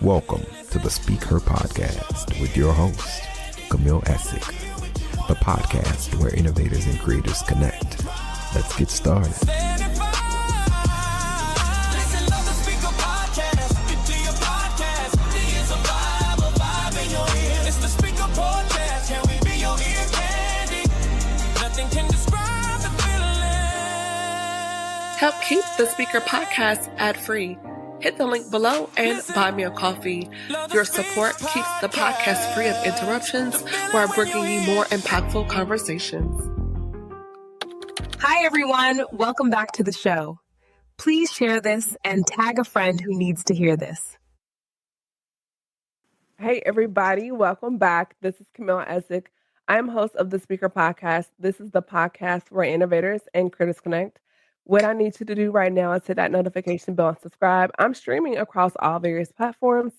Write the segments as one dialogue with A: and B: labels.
A: Welcome to the SpeakHer Podcast with your host, Camille, Essick, the podcast where innovators and creators connect. Let's get started.
B: Help keep the SpeakHer Podcast ad-free. Hit the link below and buy me a coffee. Your support keeps the podcast free of interruptions while bringing you more impactful conversations.
C: Hi, everyone. Welcome back to the show. Please share this and tag a friend who needs to hear this.
D: Hey, everybody. Welcome back. This is Camille Essick. I'm host of the SpeakHer Podcast. This is the podcast where innovators and creators connect. What I need you to do right now is hit that notification bell and subscribe. I'm streaming across all various platforms,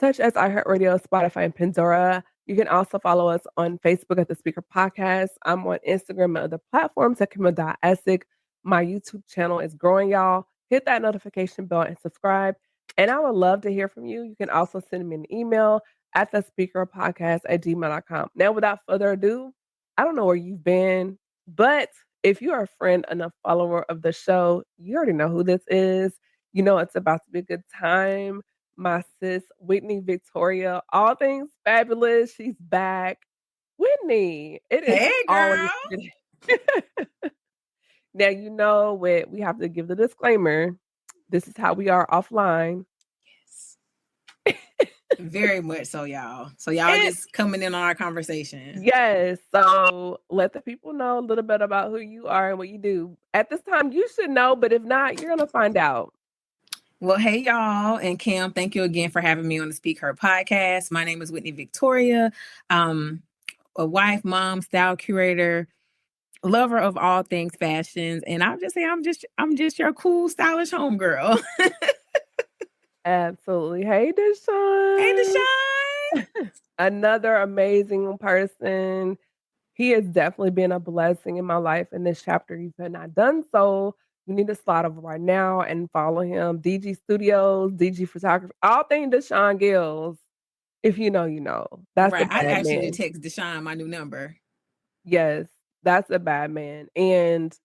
D: such as iHeartRadio, Spotify, and Pandora. You can also follow us on Facebook at the SpeakHer Podcast. I'm on Instagram and other platforms at Camille.Essick. My YouTube channel is growing, y'all. Hit that notification bell and subscribe. And I would love to hear from you. You can also send me an email at the SpeakHerPodcast@gmail.com. Now, without further ado, I don't know where you've been, but if you are a friend and a follower of the show, you already know who this is. You know it's about to be a good time. My sis, Whitney Victoria, all things fabulous. She's back. Whitney, it is
E: Hey, girl.
D: always Now, you know what, we have to give the disclaimer. This is how we are offline.
E: Very much so, y'all. So y'all just coming in on our conversation.
D: Yes. So let the people know a little bit about who you are and what you do. At this time, you should know, but if not, you're going to find out.
E: Well, hey, y'all. And Kim, thank you again for having me on the SpeakHer Podcast. My name is Whitney Victoria. A wife, mom, style curator, lover of all things fashions. And I'll just say I'm just your cool, stylish homegirl.
D: Absolutely. Hey, Deshaun.
E: Hey, Deshaun.
D: Another amazing person. He has definitely been a blessing in my life in this chapter. If you have not done so, you need to slide over right now and follow him. DG Studios, DG Photography, all things Deshaun Gills. If you know, you know. That's
E: right. I
D: bad
E: asked you
D: man.
E: to text Deshaun my new number.
D: Yes, that's a bad man. And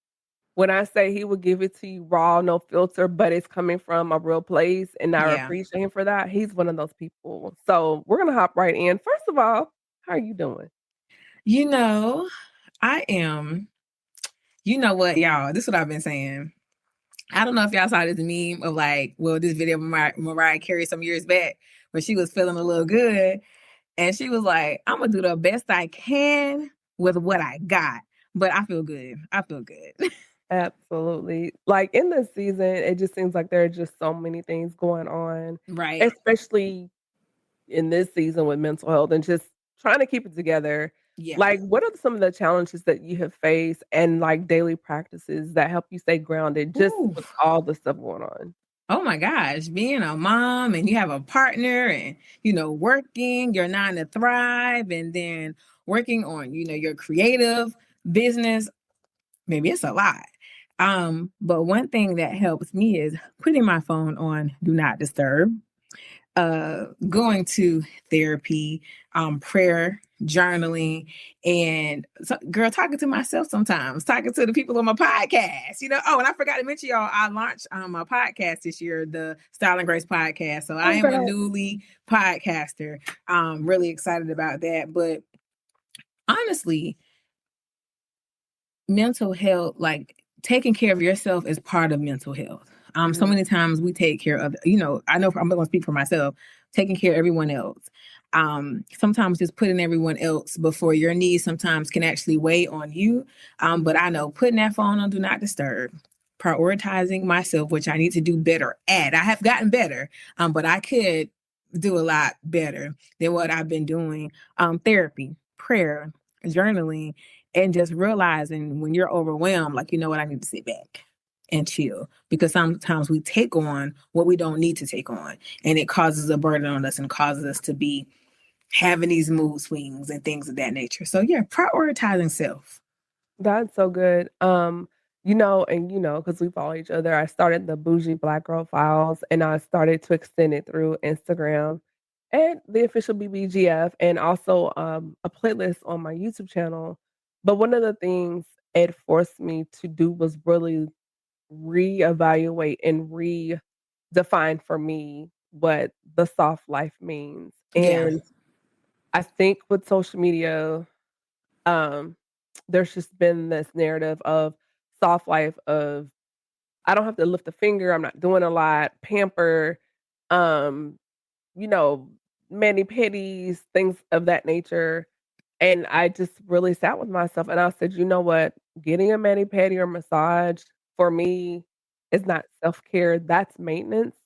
D: when I say he would give it to you raw, no filter, but it's coming from a real place, and I appreciate him for that. He's one of those people. So we're going to hop right in. First of all, how are you doing?
E: You know, I am. You know what, y'all? This is what I've been saying. I don't know if y'all saw this meme of this video of Mariah Carey some years back where she was feeling a little good. And she was like, I'm going to do the best I can with what I got. But I feel good. I feel good.
D: Absolutely. Like in this season, it just seems like there are just so many things going on.
E: Right.
D: Especially in this season with mental health and just trying to keep it together.
E: Yeah.
D: Like, what are some of the challenges that you have faced and like daily practices that help you stay grounded just with all the stuff going on?
E: Oh my gosh, being a mom and you have a partner and, working your 9 to thrive and then working on, your creative business. Maybe it's a lot. But one thing that helps me is putting my phone on Do Not Disturb, going to therapy, prayer, journaling, and talking to myself sometimes, talking to the people on my podcast, Oh, and I forgot to mention y'all, I launched my podcast this year, the Style and Grace podcast. So I am a newly podcaster. I'm really excited about that. But honestly, mental health, taking care of yourself is part of mental health. So many times we take care of, I know I'm going to speak for myself, taking care of everyone else. Sometimes just putting everyone else before your needs sometimes can actually weigh on you. But I know putting that phone on Do Not Disturb, prioritizing myself, which I need to do better at. I have gotten better, but I could do a lot better than what I've been doing. Therapy, prayer, journaling, and just realizing when you're overwhelmed, I need to sit back and chill, because sometimes we take on what we don't need to take on, and it causes a burden on us and causes us to be having these mood swings and things of that nature. So yeah, prioritizing self.
D: That's so good. because we follow each other, I started the Bougie Black Girl Files, and I started to extend it through Instagram and the official BBGF, and also a playlist on my YouTube channel. But one of the things it forced me to do was really reevaluate and redefine for me what the soft life means.
E: Yeah.
D: And I think with social media, um, there's just been this narrative of soft life of I don't have to lift a finger, I'm not doing a lot, pamper, um, you know, mani-pedis, things of that nature. And I just really sat with myself and I said, you know what? Getting a mani-pedi or massage for me is not self-care. That's maintenance.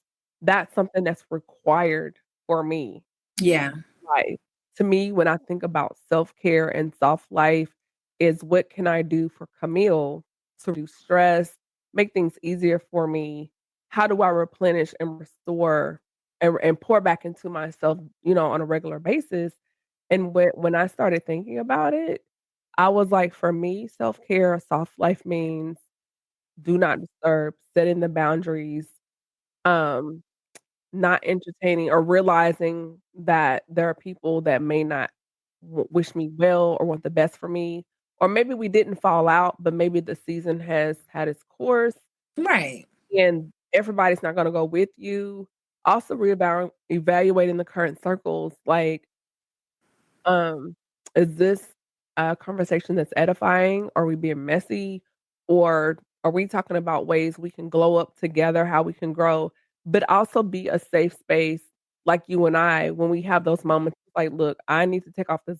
D: That's something that's required for me.
E: Yeah.
D: Life. To me, when I think about self-care and soft life, is what can I do for Camille to reduce stress, make things easier for me? How do I replenish and restore and pour back into myself, on a regular basis? And when I started thinking about it, I was like, for me, self-care, soft life means do not disturb, setting the boundaries, um, not entertaining or realizing that there are people that may not wish me well or want the best for me, or maybe we didn't fall out, but maybe the season has had its course
E: Right.
D: and everybody's not gonna go with you. Also evaluating the current circles, like, um, is this a conversation that's edifying? Are we being messy? Or are we talking about ways we can glow up together, how we can grow, but also be a safe space like you and I when we have those moments like, look, I need to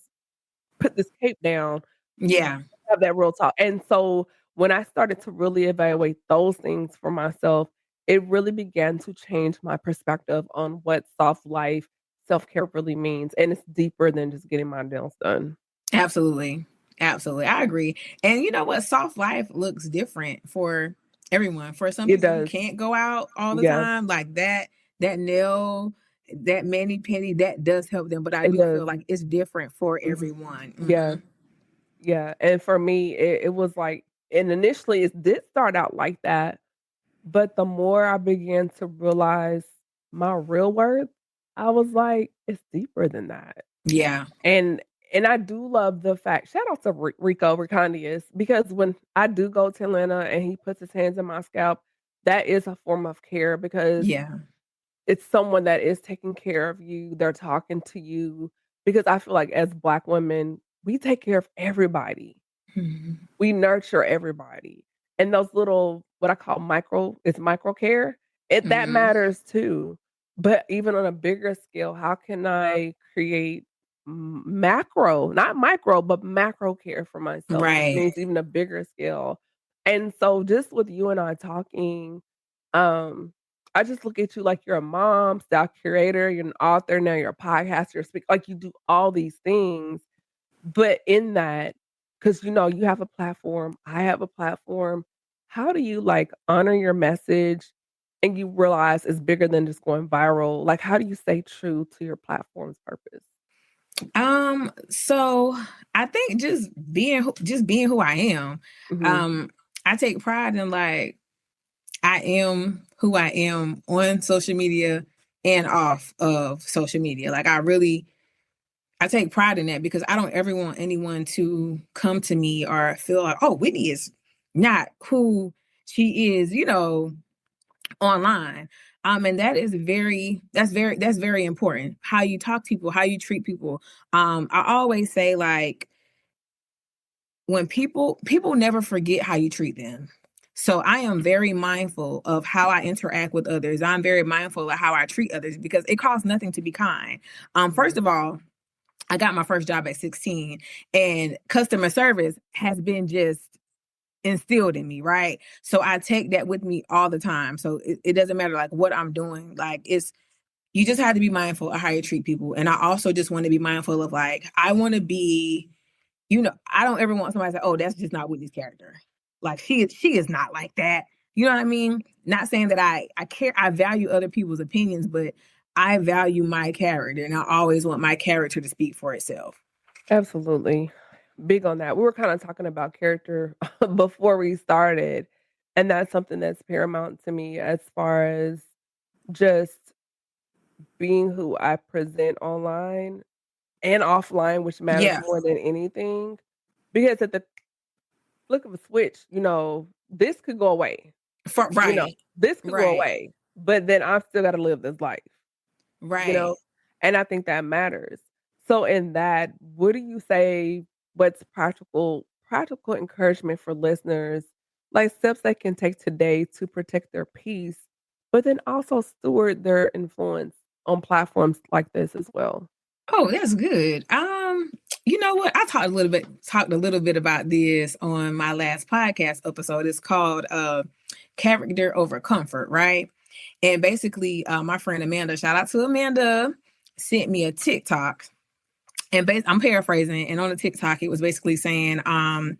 D: put this cape down,
E: Yeah.
D: have that real talk. And so when I started to really evaluate those things for myself, it really began to change my perspective on what soft life, self-care really means. And it's deeper than just getting my nails done.
E: Absolutely. Absolutely. I agree. And you know what? Soft life looks different for everyone. For some
D: It
E: people who
D: does.
E: can't go out all the
D: Yes,
E: time, like that nail, that mani pedi, that does help them. But I
D: it
E: do
D: does.
E: feel like it's different for
D: Mhm.
E: everyone.
D: Yeah. Yeah. And for me, it was like, and initially it did start out like that. But the more I began to realize my real worth, I was like, it's deeper than that.
E: Yeah.
D: And I do love the fact shout out to Rico Ricondius, because when I do go to Atlanta and he puts his hands in my scalp, that is a form of care because
E: Yeah.
D: it's someone that is taking care of you, they're talking to you, because I feel like as Black women, we take care of everybody.
E: Mhm.
D: We nurture everybody. And those little what I call micro care, that
E: Mhm.
D: matters too. But even on a bigger scale, how can I create macro, not micro, but macro care for myself, which
E: Right.
D: means even a bigger scale. And so just with you and I talking, um, I just look at you like you're a mom, style curator, you're an author, now you're a podcaster, speak like you do all these things. But in that, because you have a platform, I have a platform, how do you, like, honor your message and you realize it's bigger than just going viral? Like, how do you stay true to your platform's purpose?
E: So I think just being who I am.
D: Mhm.
E: Um, I take pride in like I am who I am on social media and off of social media. Like I take pride in that because I don't ever want anyone to come to me or feel like, oh, Whitney is not who she is, online. And that's very important. How you talk to people, how you treat people. I always say like when people never forget how you treat them. So I am very mindful of how I interact with others. I'm very mindful of how I treat others because it costs nothing to be kind. First
D: Mhm.
E: of all, I got my first job at 16 and customer service has been just instilled in me, right? So I take that with me all the time. So it doesn't matter like what I'm doing. Like you just have to be mindful of how you treat people. And I also just want to be mindful of like, I want to be, I don't ever want somebody to say, oh, that's just not Whitney's character. Like she is not like that. You know what I mean? Not saying that I care, I value other people's opinions, but I value my character and I always want my character to speak for itself.
D: Absolutely. big on that. We were kind of talking about character before we started, and that's something that's paramount to me as far as just being who I present online and offline, which matters
E: Yeah.
D: more than anything. Because at the flick of a switch, this could go away.
E: Right.
D: This could go
E: Right.
D: away, but then I've still got to live this life,
E: Right.
D: and I think that matters. So in that, what do you say, what's practical encouragement for listeners, like steps they can take today to protect their peace, but then also steward their influence on platforms like this as well?
E: Oh, that's good. You know what? I talked a little bit about this on my last podcast episode. It's called Character Over Comfort, right? And basically, my friend Amanda, shout out to Amanda, sent me a TikTok. And I'm paraphrasing, and on the TikTok, it was basically saying, like,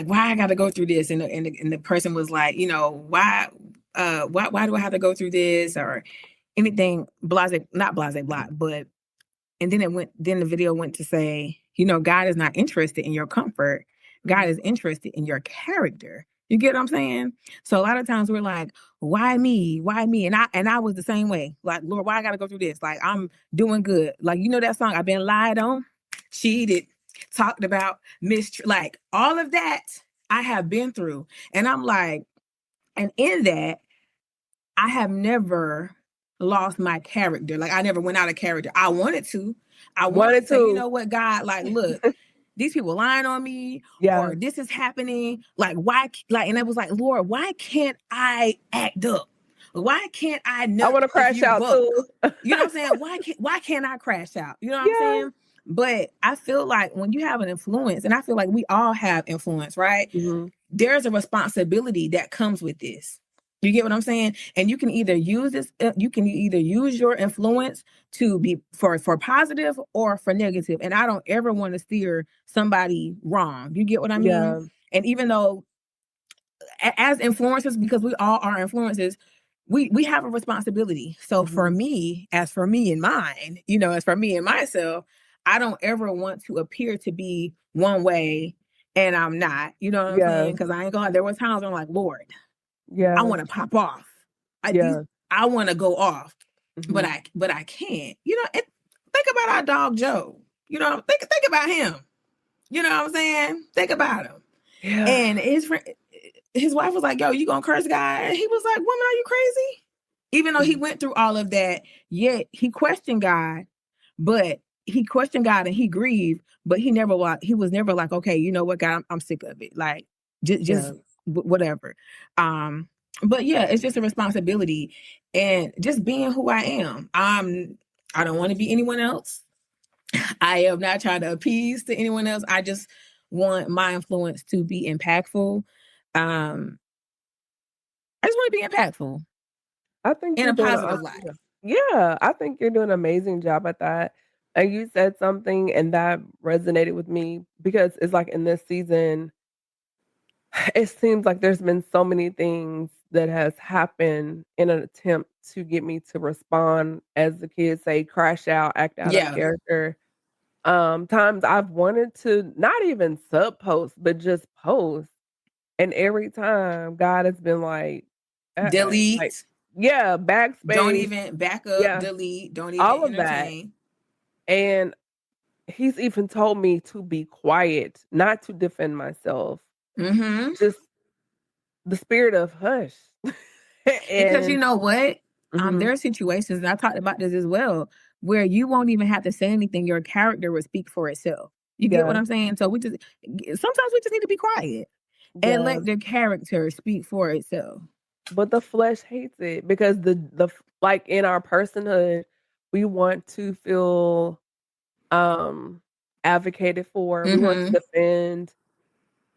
E: why I got to go through this, and the person was like, why do I have to go through this, or anything, not blase, blah, but, and then the video went to say, God is not interested in your comfort. God is interested in your character. You get what I'm saying? So a lot of times we're like, why me? Why me? And I was the same way. Like, Lord, why I got to go through this? Like, I'm doing good. Like, that song, I've been lied on, cheated, talked about, like all of that I have been through. And I'm like, and in that, I have never lost my character. Like, I never went out of character. I wanted to. I wanted to say, you know what, God, like, look, these people lying on me, or this is happening. Like, why? Like, and I was like, Lord, why can't I act up? Why can't I know?
D: I want to crash out too.
E: You know what I'm saying? Why can't I crash out? You know what I'm saying? But I feel like when you have an influence, and I feel like we all have influence, right?
D: Mm-hmm.
E: There's a responsibility that comes with this. You get what I'm saying? And you can either use this, your influence to be for positive or for negative. And I don't ever want to steer somebody wrong. You get what I mean?
D: Yeah.
E: And even though as influencers, because we all are influencers, we have a responsibility. So for me and mine, as for me and myself, I don't ever want to appear to be one way and I'm not. You know what I'm saying? Because I ain't gonna. There was times I'm like, Lord, I want to pop off. I want to go off, but I can't. Think about our dog Joe. Think about him. You know what I'm saying? Think about him.
D: Yeah.
E: And his wife was like, yo, you gonna curse God? And he was like, woman, are you crazy? Even though he went through all of that, yet he questioned God, and he grieved, but he was never like, okay, you know what, God, I'm sick of it. Like, just whatever. But yeah, it's just a responsibility, and just being who I am. I don't want to be anyone else. I am not trying to appease to anyone else. I just want my influence to be impactful. I just want to be impactful.
D: I think
E: in a positive light.
D: Yeah, I think you're doing an amazing job at that. And you said something, and that resonated with me, because it's like in this season, it seems like there's been so many things that has happened in an attempt to get me to respond, as the kids say, crash out, act out of character. Times I've wanted to not even sub post, but just post. And every time God has been like,
E: delete.
D: Like, backspace.
E: Don't even back up, delete. Don't even
D: all of
E: entertain.
D: That. And he's even told me to be quiet, not to defend myself. Just the spirit of hush.
E: Because you know what? There are situations, and I talked about this as well, where you won't even have to say anything. Your character will speak for itself. You get what I'm saying? So sometimes we just need to be quiet and let the character speak for itself.
D: But the flesh hates it, because the like in our personhood, we want to feel advocated for. We want to defend.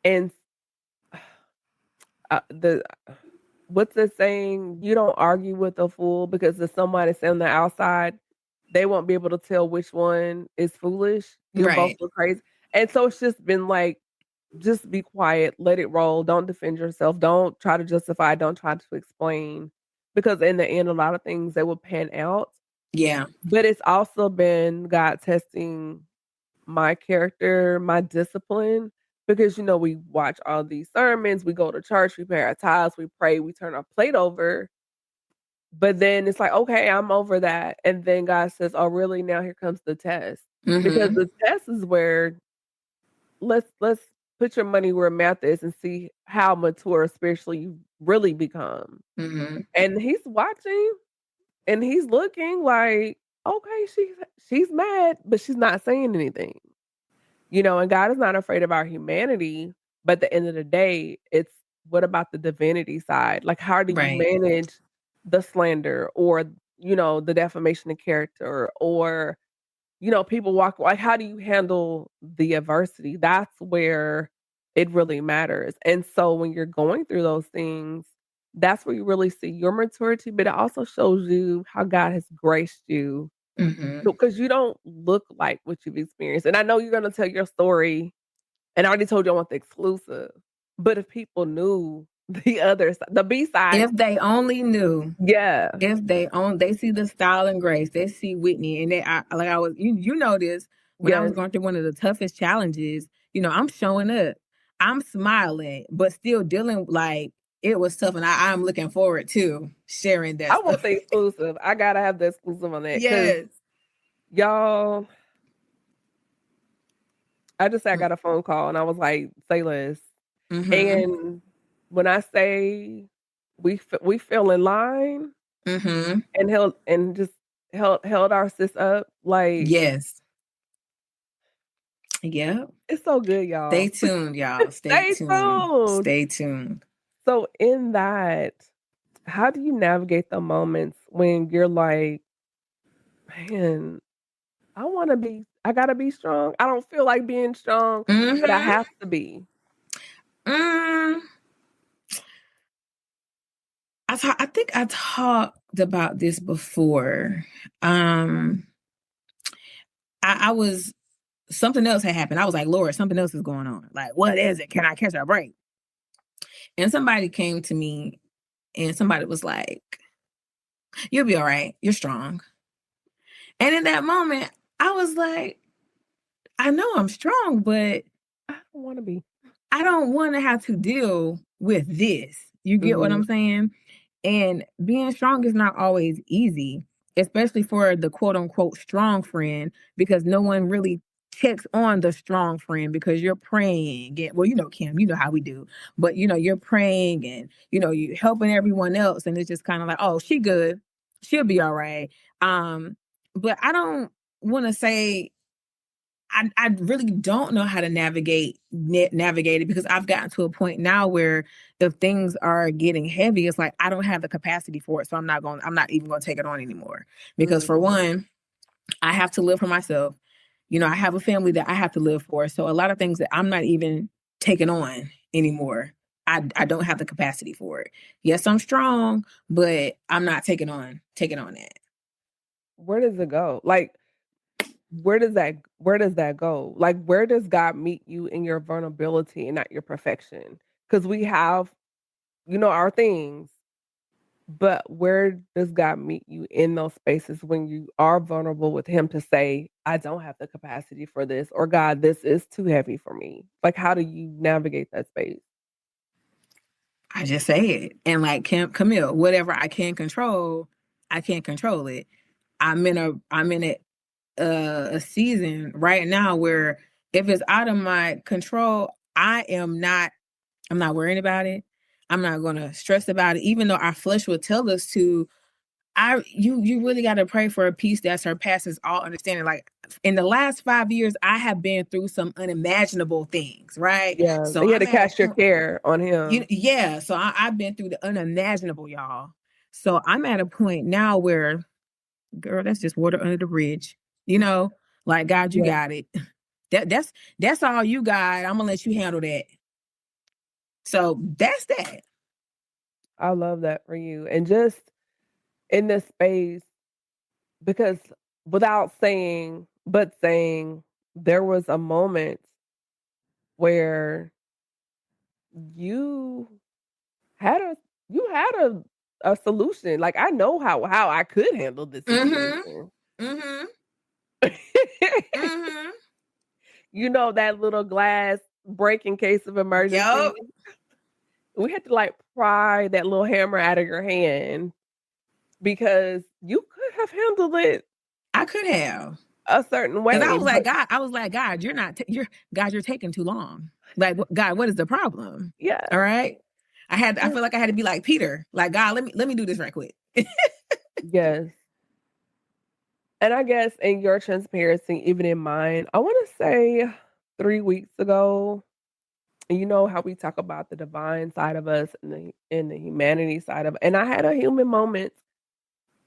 D: And what's the saying? You don't argue with a fool, because if somebody say on the outside, they won't be able to tell which one is foolish. You're both look crazy. And so it's just been like, just be quiet, let it roll. Don't defend yourself. Don't try to justify. Don't try to explain, because in the end, a lot of things, they will pan out.
E: Yeah.
D: But it's also been God testing my character, my discipline, because, we watch all these sermons, we go to church, we pay our tithes, we pray, we turn our plate over. But then it's like, okay, I'm over that. And then God says, oh, really? Now here comes the test. Because the test is where let's put your money where mouth is and see how mature spiritually you really become. And he's watching and he's looking like, okay, she's mad, but she's not saying anything. And God is not afraid of our humanity, but at the end of the day, it's what about the divinity side? Like, how do you manage the slander or, the defamation of character or, people walk, like, how do you handle the adversity? That's where it really matters. And so when you're going through those things, that's where you really see your maturity, but it also shows you how God has graced you. Because you don't look like what you've experienced. And I know you're going to tell your story, and I already told you I want the exclusive. But if people knew the other side, the B side.
E: If they only knew.
D: Yeah.
E: If they see the style and grace, they see Whitney. And you know this, when I was going through one of the toughest challenges, I'm showing up. I'm smiling, but still dealing like it was tough. And I'm looking forward to sharing that.
D: I want the exclusive. I got to have the exclusive on that.
E: Yes.
D: Y'all, I got a phone call and I was like, say less. And when I say we fell in line and held our sis up, like,
E: yes. Yeah.
D: It's so good, y'all.
E: Stay tuned, y'all. Stay tuned. Stay tuned.
D: So in that, how do you navigate the moments when you're like, man, I gotta be strong. I don't feel like being strong, but I have to be.
E: I think I talked about this before. I was, something else had happened. I was like, Lord, something else is going on. Like, what is it? Can I catch a break? And somebody came to me and somebody was like, you'll be all right. You're strong. And in that moment, I was like, I know I'm strong, but
D: I don't want to be.
E: I don't want to have to deal with this. You get what I'm saying? And being strong is not always easy, especially for the quote unquote strong friend, because no one really checks on the strong friend because you're praying. And, well, Kim, you know how we do, but you're praying and, you're helping everyone else. And it's just kind of like, oh, she good. She'll be all right. But I don't want to say, I really don't know how to navigate it because I've gotten to a point now where if things are getting heavy, it's like I don't have the capacity for it. So I'm not even going to take it on anymore. Because for one, I have to live for myself. I have a family that I have to live for. So a lot of things that I'm not even taking on anymore. I don't have the capacity for it. Yes, I'm strong, but I'm not taking on that.
D: Where does it go? Like, where does that go? Like, where does God meet you in your vulnerability and not your perfection? Because we have, our things, but where does God meet you in those spaces when you are vulnerable with him to say, I don't have the capacity for this, or God, this is too heavy for me? Like, how do you navigate that space?
E: I just say it. And like Camille, whatever I can't control, I can't control it. I'm in a season right now where if it's out of my control, I'm not worrying about it. I'm not going to stress about it, even though our flesh will tell us to. You really got to pray for a peace that surpasses all understanding. Like in the last 5 years, I have been through some unimaginable things, right?
D: Yeah. So you had to cast your care on him.
E: Yeah. So I've been through the unimaginable, y'all. So I'm at a point now where, girl, that's just water under the bridge. Like, God, you got it. That's all you got. I'm gonna let you handle that. So that's that.
D: I love that for you. And just in this space, because without saying, there was a moment where you had a solution. Like, I know how I could handle this situation. that little glass break in case of emergency.
E: Yup.
D: We had to like pry that little hammer out of your hand because you could have handled it
E: I could have.
D: a certain way.
E: Because I was like, God, you're taking too long. Like, God, what is the problem?
D: Yeah.
E: All right. I feel like I had to be like Peter, like, God, let me do this right quick.
D: Yes. And I guess in your transparency, even in mine, I want to say 3 weeks ago, and you know how we talk about the divine side of us and the humanity side of it. And I had a human moment,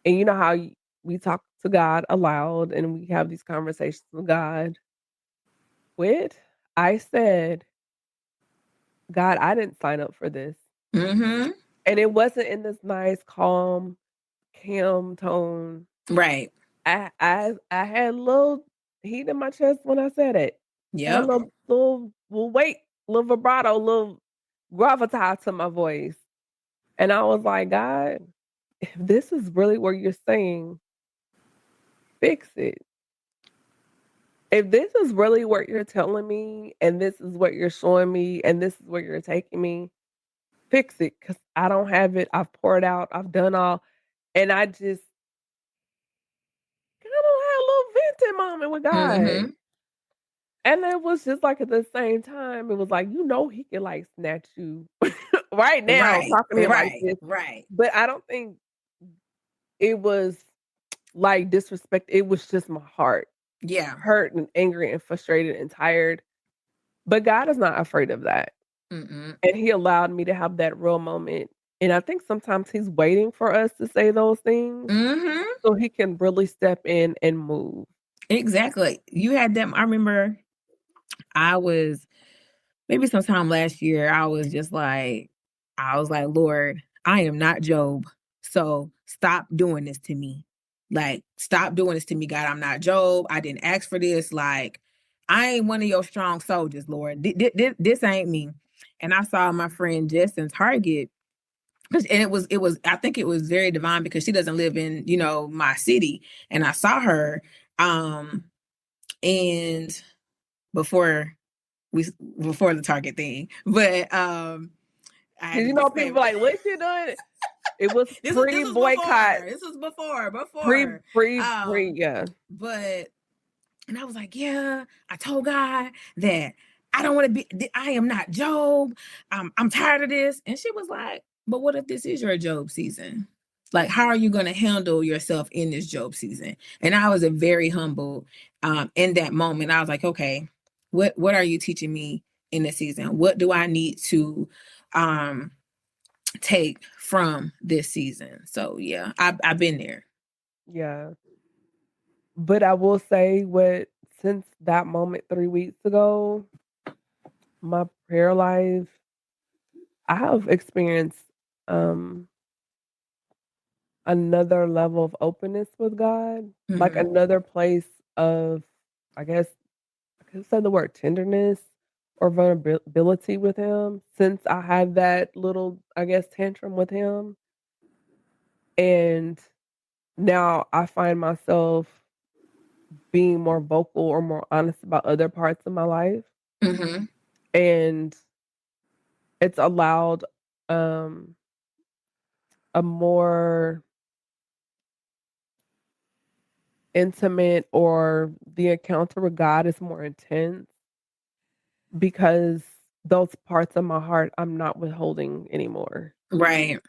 D: and you know how we talk to God aloud and we have these conversations with God. I said, God, I didn't sign up for this.
E: Mm-hmm.
D: And it wasn't in this nice, calm, tone.
E: Right.
D: I had a little heat in my chest when I said it.
E: Yep.
D: A little weight, little vibrato, little gravitas to my voice. And I was like, God, if this is really what you're saying, fix it. If this is really what you're telling me, and this is what you're showing me, and this is where you're taking me, fix it. Because I don't have it. I've poured out. I've done all. And I just kind of had a little venting moment with God.
E: Mm-hmm.
D: And it was just like at the same time, it was like, he can like snatch you right now talking to me like this.
E: Right.
D: But I don't think it was like disrespect. It was just my heart.
E: Yeah.
D: Hurt and angry and frustrated and tired. But God is not afraid of that.
E: Mm-mm.
D: And he allowed me to have that real moment. And I think sometimes he's waiting for us to say those things so he can really step in and move.
E: Exactly. You had them. I remember I was maybe sometime last year, I was like, Lord, I am not Job. So stop doing this to me. Like, stop doing this to me, God. I'm not Job. I didn't ask for this. Like, I ain't one of your strong soldiers, Lord. This ain't me. And I saw my friend Jess in Target. And it was, I think it was very divine because she doesn't live in, my city. And I saw her, and before the Target thing, but
D: people like, what's she doing? It was pre-boycott.
E: This was before.
D: Yeah.
E: But and I was like, yeah, I told God that I don't want to be. I am not Job. I'm tired of this. And she was like, but what if this is your Job season? Like, how are you going to handle yourself in this Job season? And I was very humble in that moment. I was like, okay, what are you teaching me in this season? What do I need to take from this season? So yeah, I've been there.
D: Yeah. But I will say since that moment 3 weeks ago, my prayer life, I have experienced another level of openness with God, like another place of, I guess I could say the word tenderness or vulnerability with him since I had that little, I guess, tantrum with him. And now I find myself being more vocal or more honest about other parts of my life. And it's allowed a more intimate, or the encounter with God is more intense because those parts of my heart I'm not withholding anymore.
E: Right.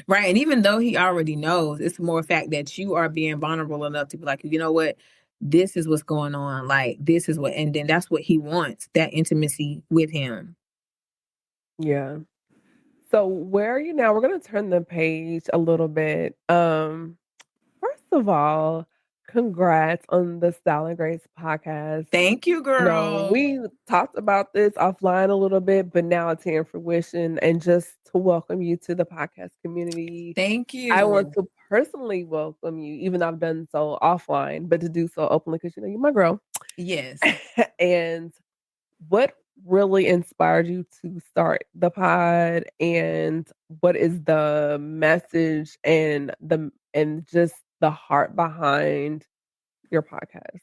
E: And even though he already knows, it's more fact that you are being vulnerable enough to be like, you know what, this is what's going on. Like, this is what, and then that's what he wants, that intimacy with him.
D: Yeah. So where are you now? We're going to turn the page a little bit. First of all, congrats on the Style and Grace podcast.
E: Thank you, girl.
D: We talked about this offline a little bit, but now it's here in fruition. And just to welcome you to the podcast community.
E: Thank you.
D: I want to personally welcome you, even though I've done so offline, but to do so openly because you're my girl.
E: Yes.
D: And what really inspired you to start the pod, and what is the message and just the heart behind your podcast?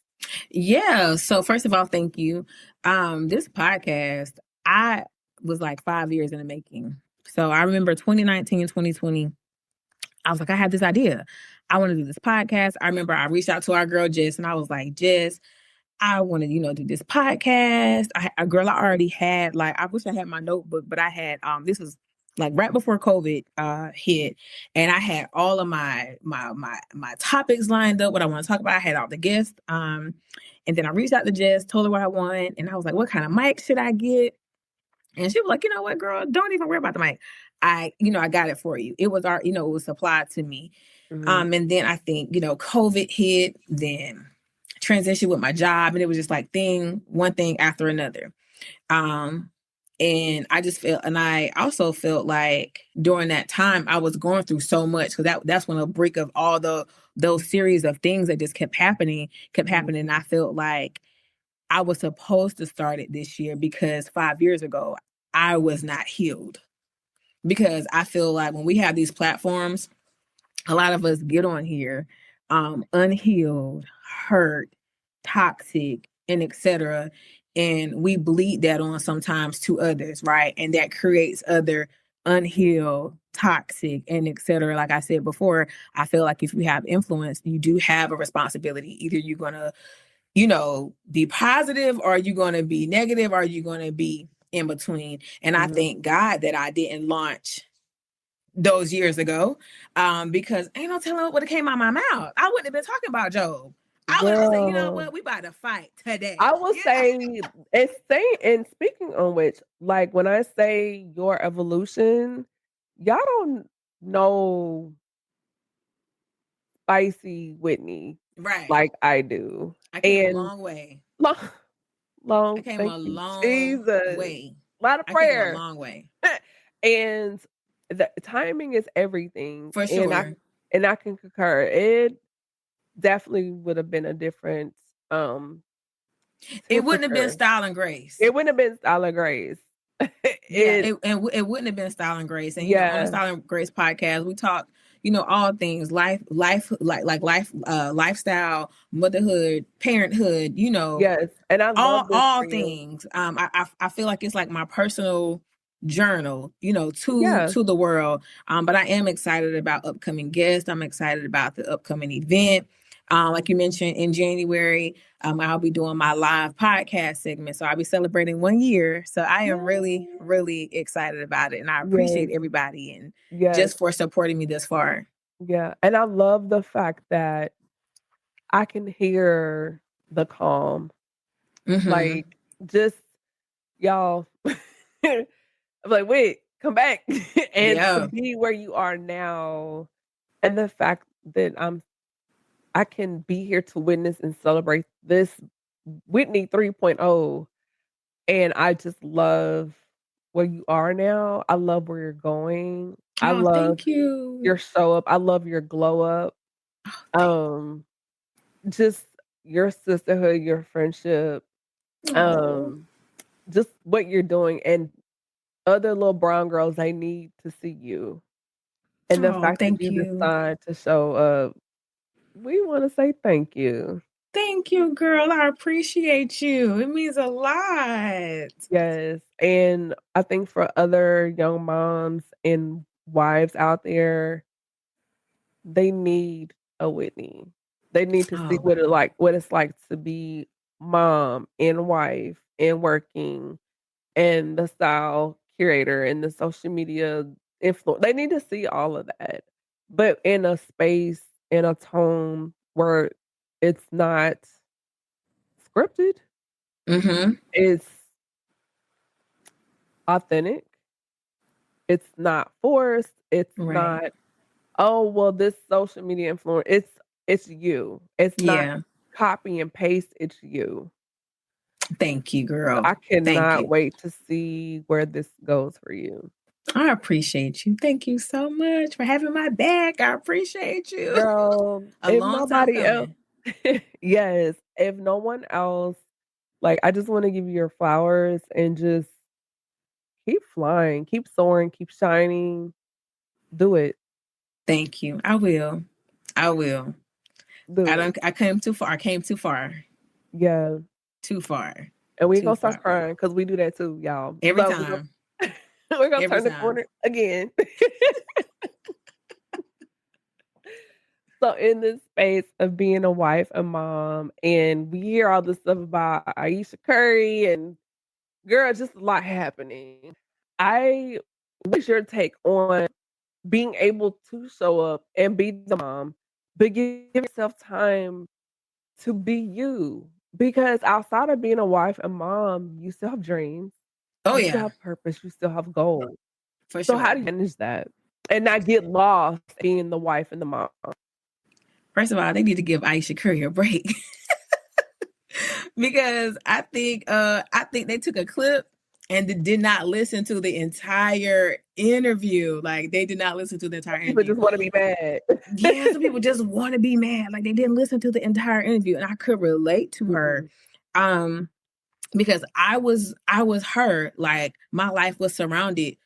E: Yeah. So first of all, thank you. This podcast, I was like 5 years in the making. So I remember 2019 and 2020. I was like, I had this idea. I want to do this podcast. I remember I reached out to our girl Jess, and I was like, Jess, I want to, do this podcast. I already had, like, I wish I had my notebook, but I had, this was like right before COVID hit, and I had all of my topics lined up, what I want to talk about. I had all the guests, and then I reached out to Jess, told her what I want, and I was like, what kind of mic should I get? And she was like, you know what, girl, don't even worry about the mic. I got it for you. It was it was supplied to me.
D: Mm-hmm.
E: And then I think, COVID hit, then transition with my job, and it was just like one thing after another. And I just felt, and I also felt like during that time I was going through so much, because that's when a break of all those series of things that just kept happening. And I felt like I was supposed to start it this year, because 5 years ago I was not healed. Because I feel like when we have these platforms, a lot of us get on here unhealed, hurt, toxic, and etc. And we bleed that on sometimes to others, right? And that creates other unhealed, toxic, and etc. Like I said before, I feel like if you have influence, you do have a responsibility. Either you're going to, be positive, or you're going to be negative, or you're going to be in between. And I thank God that I didn't launch those years ago, because ain't no telling what would have came out of my mouth. I wouldn't have been talking about Job. I would have said, you know what, we about to fight today.
D: I will say, and speaking on which, like when I say your evolution, y'all don't know spicy Whitney,
E: right?
D: Like I do.
E: I came a long way.
D: Long.
E: I came
D: thank
E: a
D: you,
E: long
D: Jesus.
E: way.
D: A lot of prayer.
E: I came a long way.
D: And the timing is everything.
E: For sure.
D: And I can concur. It definitely would have been a different
E: it wouldn't have been Style and Grace.
D: It wouldn't have been Style and Grace.
E: It wouldn't have been Style and Grace. And on the Style and Grace podcast, we talk, all things life, lifestyle, motherhood, parenthood,
D: Yes. And I love
E: all things. I feel like it's like my personal journal, to the world. But I am excited about upcoming guests. I'm excited about the upcoming event. Like you mentioned, in January, I'll be doing my live podcast segment. So I'll be celebrating 1 year. So I am really, really excited about it. And I appreciate everybody and just for supporting me this far.
D: Yeah. And I love the fact that I can hear the calm. Like, just y'all, I'm like, wait, come back. And to be where you are now, and the fact that I can be here to witness and celebrate this Whitney 3.0. And I just love where you are now. I love where you're going. I love
E: thank you.
D: Your show up. I love your glow up. Just your sisterhood, your friendship, just what you're doing, and other little brown girls, they need to see you. And the fact that you decide to show up, we want to say thank you.
E: Thank you, girl. I appreciate you. It means a lot.
D: Yes. And I think for other young moms and wives out there, they need a Whitney. They need to see what it's like to be mom and wife and working and the style curator and the social media influence. They need to see all of that, but in a space, in a tone where it's not scripted. It's authentic. It's not forced. It's not, oh, well, this social media influence. It's you. It's not copy and paste. It's you.
E: Thank you, girl.
D: I cannot wait to see where this goes for you.
E: I appreciate you. Thank you so much for having my back. I appreciate you.
D: Girl, if nobody else, yes, if no one else, like, I just want to give you your flowers and just keep flying, keep soaring, keep shining. Do it.
E: Thank you. I will. I came too far.
D: Yeah.
E: Too far.
D: And we ain't
E: Too
D: gonna start
E: far.
D: crying because we do that too, y'all.
E: Every
D: So
E: time.
D: we're gonna
E: Every
D: turn the
E: time.
D: corner again. So in this space of being a wife, a mom, and we hear all this stuff about Aisha Curry and girl, just a lot happening. What's your take on being able to show up and be the mom, but give yourself time to be you? Because outside of being a wife and mom, you still have dreams,
E: Oh
D: you still
E: yeah,
D: have purpose, you still have goals.
E: for
D: So how
E: sure.
D: do you manage that and not get lost being the wife and the mom?
E: First of all, they need to give Aisha Curry a break. Because I think they took a clip and did not listen to the entire interview. Like they did not listen to the entire
D: People
E: interview.
D: just want to be mad.
E: Yeah, some people just want to be mad. Like they didn't listen to the entire interview. And I could relate to her. Because I was her. Like my life was surrounded.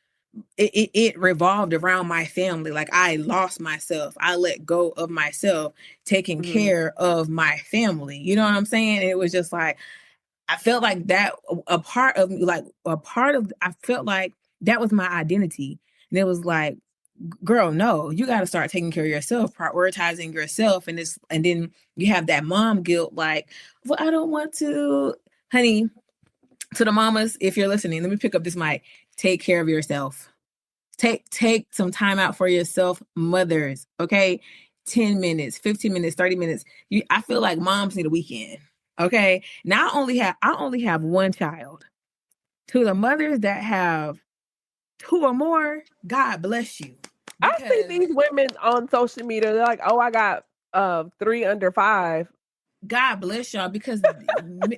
E: It revolved around my family. Like I lost myself. I let go of myself, taking care of my family. You know what I'm saying? It was just like, I felt like that I felt like that was my identity. And it was like, girl, no, you got to start taking care of yourself, prioritizing yourself. And then you have that mom guilt, like, well, I don't want to, honey, to the mamas, if you're listening, let me pick up this mic. Take care of yourself. Take some time out for yourself, mothers. Okay. 10 minutes, 15 minutes, 30 minutes. I feel like moms need a weekend. Okay. Now I only have one child. To the mothers that have 2 or more, God bless you.
D: I see these women on social media, they're like, oh, I got 3 under 5.
E: God bless y'all, because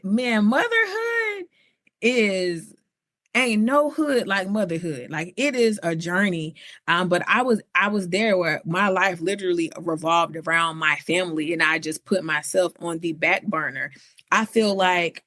E: man, motherhood ain't no hood like motherhood. Like it is a journey. But I was there where my life literally revolved around my family, and I just put myself on the back burner. I feel like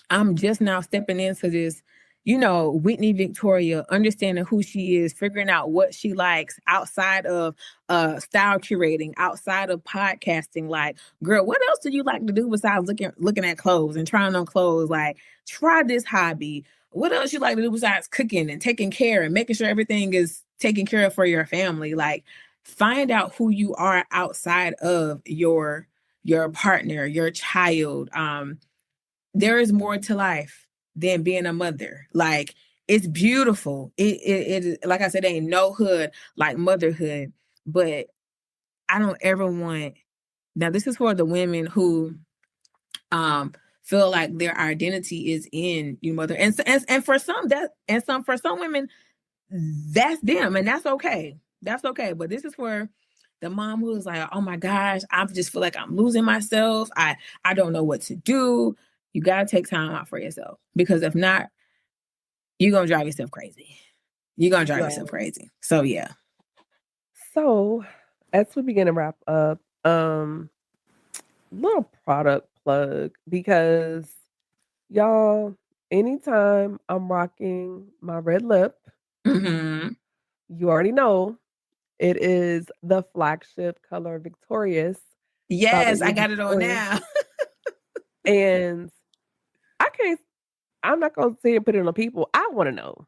E: I'm just now stepping into this, Whitney Victoria, understanding who she is, figuring out what she likes outside of style curating, outside of podcasting. Like, girl, what else do you like to do besides looking at clothes and trying on clothes? Like, try this hobby. What else you like to do besides cooking and taking care and making sure everything is taken care of for your family? Like, find out who you are outside of your partner, your child. There is more to life than being a mother. Like, it's beautiful. It like I said, ain't no hood like motherhood. But I don't ever want. Now, this is for the women who feel like their identity is in your mother, and for some women, that's them, and that's okay. That's okay. But this is for the mom who's like, oh my gosh, I just feel like I'm losing myself. I don't know what to do. You got to take time out for yourself, because if not, you're going to drive yourself crazy. So, yeah.
D: So, as we begin to wrap up, little product plug, because y'all, anytime I'm rocking my red lip, you already know it is the flagship color Victorious.
E: Yes, I got it on now.
D: And I'm not going to say and put it on people. I want to know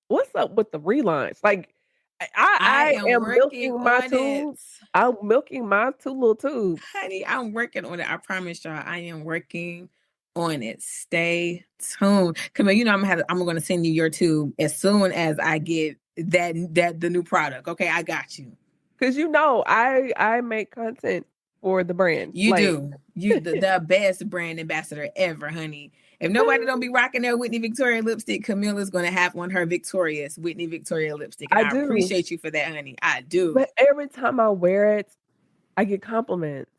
D: what's up with the relaunch. Like, I am milking my tubes. I'm milking my 2 little tubes.
E: Honey, I'm working on it. I promise y'all, I am working on it. Stay tuned. Camille, I'm going to send you your tube as soon as I get the new product. Okay, I got you.
D: Because I make content for the brand.
E: You do. You the best brand ambassador ever, honey. If nobody don't be rocking their Whitney Victoria lipstick, Camille is going to have on her Victorious Whitney Victoria lipstick. And I appreciate you for that, honey. I do.
D: But every time I wear it, I get compliments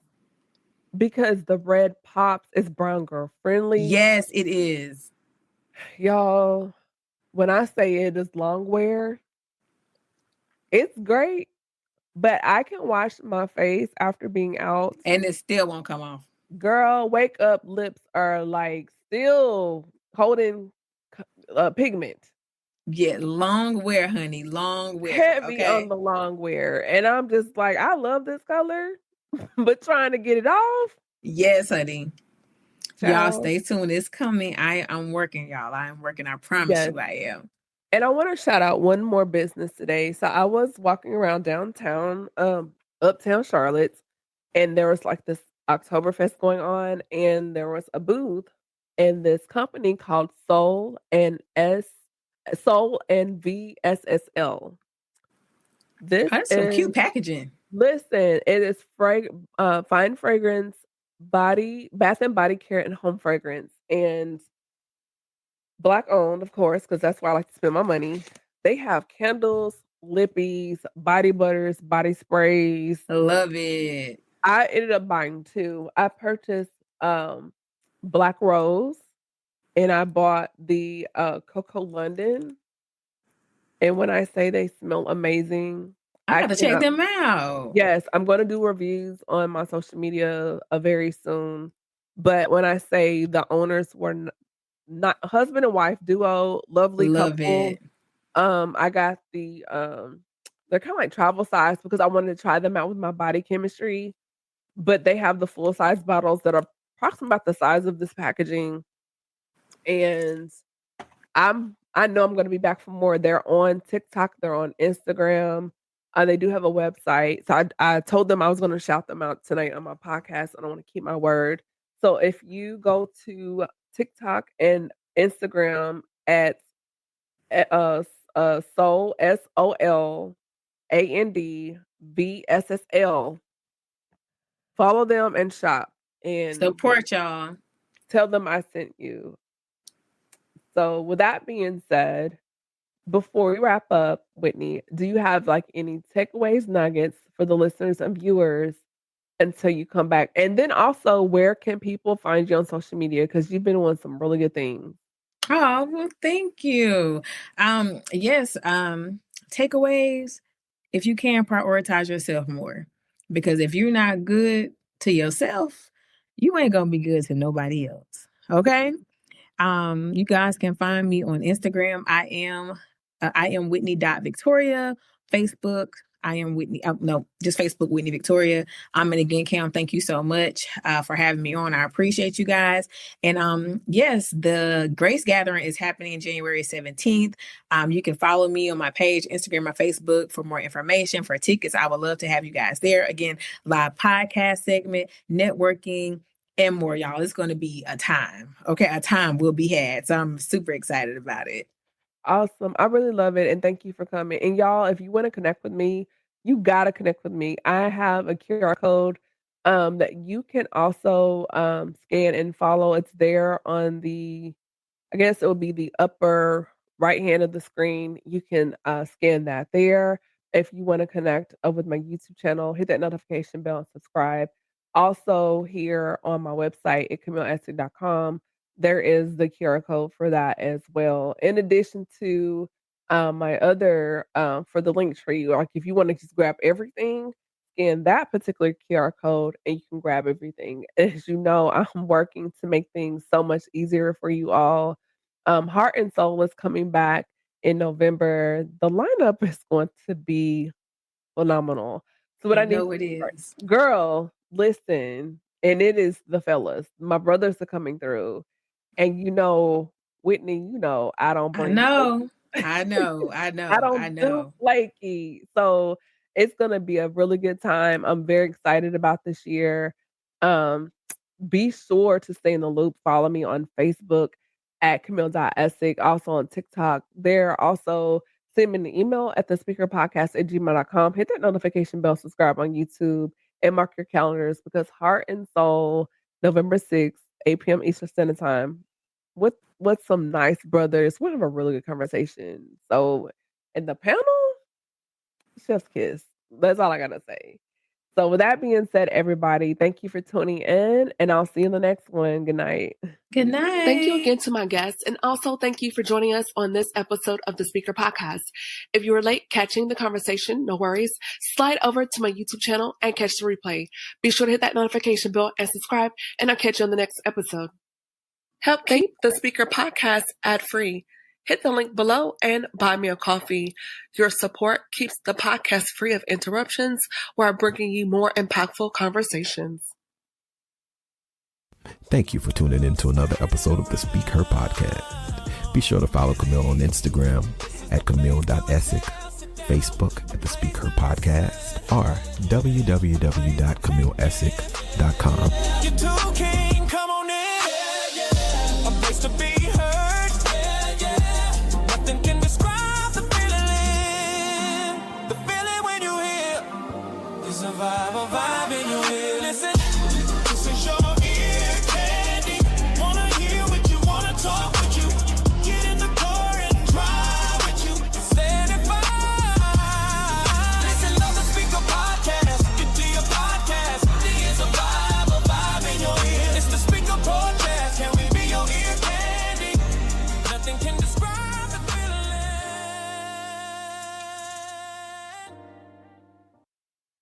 D: because the red pops. It's brown girl friendly.
E: Yes, it is.
D: Y'all, when I say it is long wear, it's great. But I can wash my face after being out,
E: and it still won't come off.
D: Girl, wake up, lips are like still holding pigment.
E: Yeah, long wear, honey. Long wear.
D: Heavy on the long wear. And I'm just like, I love this color, but trying to get it off.
E: Yes, honey. Y'all
D: Child.
E: stay tuned. It's coming. I'm working, y'all. I am working. I promise
D: Yes.
E: you I am.
D: And I want to shout out one more business today. So I was walking around downtown, uptown Charlotte, and there was like this Oktoberfest going on, and there was a booth, and this company called Soul and VSSL. This
E: Oh, that's some
D: is
E: cute packaging.
D: Listen, it is fine fragrance, bath and body care, and home fragrance, and Black owned, of course, because that's where I like to spend my money. They have candles, lippies, body butters, body sprays.
E: I love it.
D: I ended up buying 2. I purchased Black Rose, and I bought the Coco London. And when I say they smell amazing,
E: I gotta check them out.
D: Yes, I'm gonna do reviews on my social media very soon. But when I say the owners were not husband and wife duo, lovely
E: Love
D: couple.
E: it.
D: I got the they're kind of like travel size because I wanted to try them out with my body chemistry, but they have the full size bottles that are approximately about the size of this packaging. And I know I'm going to be back for more. They're on TikTok, they're on Instagram. They do have a website. So I told them I was going to shout them out tonight on my podcast, and I want to keep my word. So if you go to TikTok and Instagram at Soul SOLAND VSSL, follow them and shop and
E: Support y'all.
D: tell them I sent you. So with that being said, before we wrap up, Whitney, do you have like any takeaways, nuggets for the listeners and viewers until you come back? And then also, where can people find you on social media? Because you've been on some really good things.
E: Oh, well, thank you. Yes, takeaways, if you can prioritize yourself more. Because if you're not good to yourself, you ain't gonna be good to nobody else. Okay? You guys can find me on Instagram. I am Whitney.Victoria. Facebook, I am Whitney. No, just Facebook, Whitney Victoria. And again, Cam, thank you so much for having me on. I appreciate you guys. And yes, the Grace Gathering is happening January 17th. You can follow me on my page, Instagram, or Facebook for more information, for tickets. I would love to have you guys there. Again, live podcast segment, networking, and more, y'all. It's going to be a time. Okay, a time will be had. So I'm super excited about it.
D: Awesome. I really love it. And thank you for coming. And y'all, if you want to connect with me, you got to connect with me. I have a QR code that you can also scan and follow. It's there on I guess it will be the upper right hand of the screen. You can scan that there. If you want to connect with my YouTube channel, hit that notification bell and subscribe. Also, here on my website at CamilleEssick.com, there is the QR code for that as well. In addition to my other for the link tree, like if you want to just grab everything, scan that particular QR code and you can grab everything. As you know, I'm working to make things so much easier for you all. Heart and Soul is coming back in November. The lineup is going to be phenomenal. So what I need
E: know it is.
D: Girl, listen, and it is the fellas. My brothers are coming through. And Whitney, I don't bring
E: I know.
D: I don't do flaky. So it's gonna be a really good time. I'm very excited about this year. Be sure to stay in the loop. Follow me on Facebook at Camille.Essick, also on TikTok. There also send me an email at thespeakerpodcast@gmail.com. Hit that notification bell, subscribe on YouTube, and mark your calendars because Heart and Soul, November 6th, 8 p.m. Eastern Standard Time, with some nice brothers. We'll have a really good conversation. So in the panel, chef's kiss. That's all I gotta say. So with that being said, everybody, thank you for tuning in, and I'll see you in the next one. Good night.
E: Good night.
B: Thank you again to my guests, and also thank you for joining us on this episode of the SpeakHer Podcast. If you were late catching the conversation, no worries. Slide over to my YouTube channel and catch the replay. Be sure to hit that notification bell and subscribe, and I'll catch you on the next episode. Help keep the SpeakHer Podcast ad-free. Hit the link below and buy me a coffee. Your support keeps the podcast free of interruptions while bringing you more impactful conversations.
A: Thank you for tuning in to another episode of the SpeakHer Podcast. Be sure to follow Camille on Instagram at camille.essick, Facebook at the SpeakHer Podcast, or www.camilleessick.com.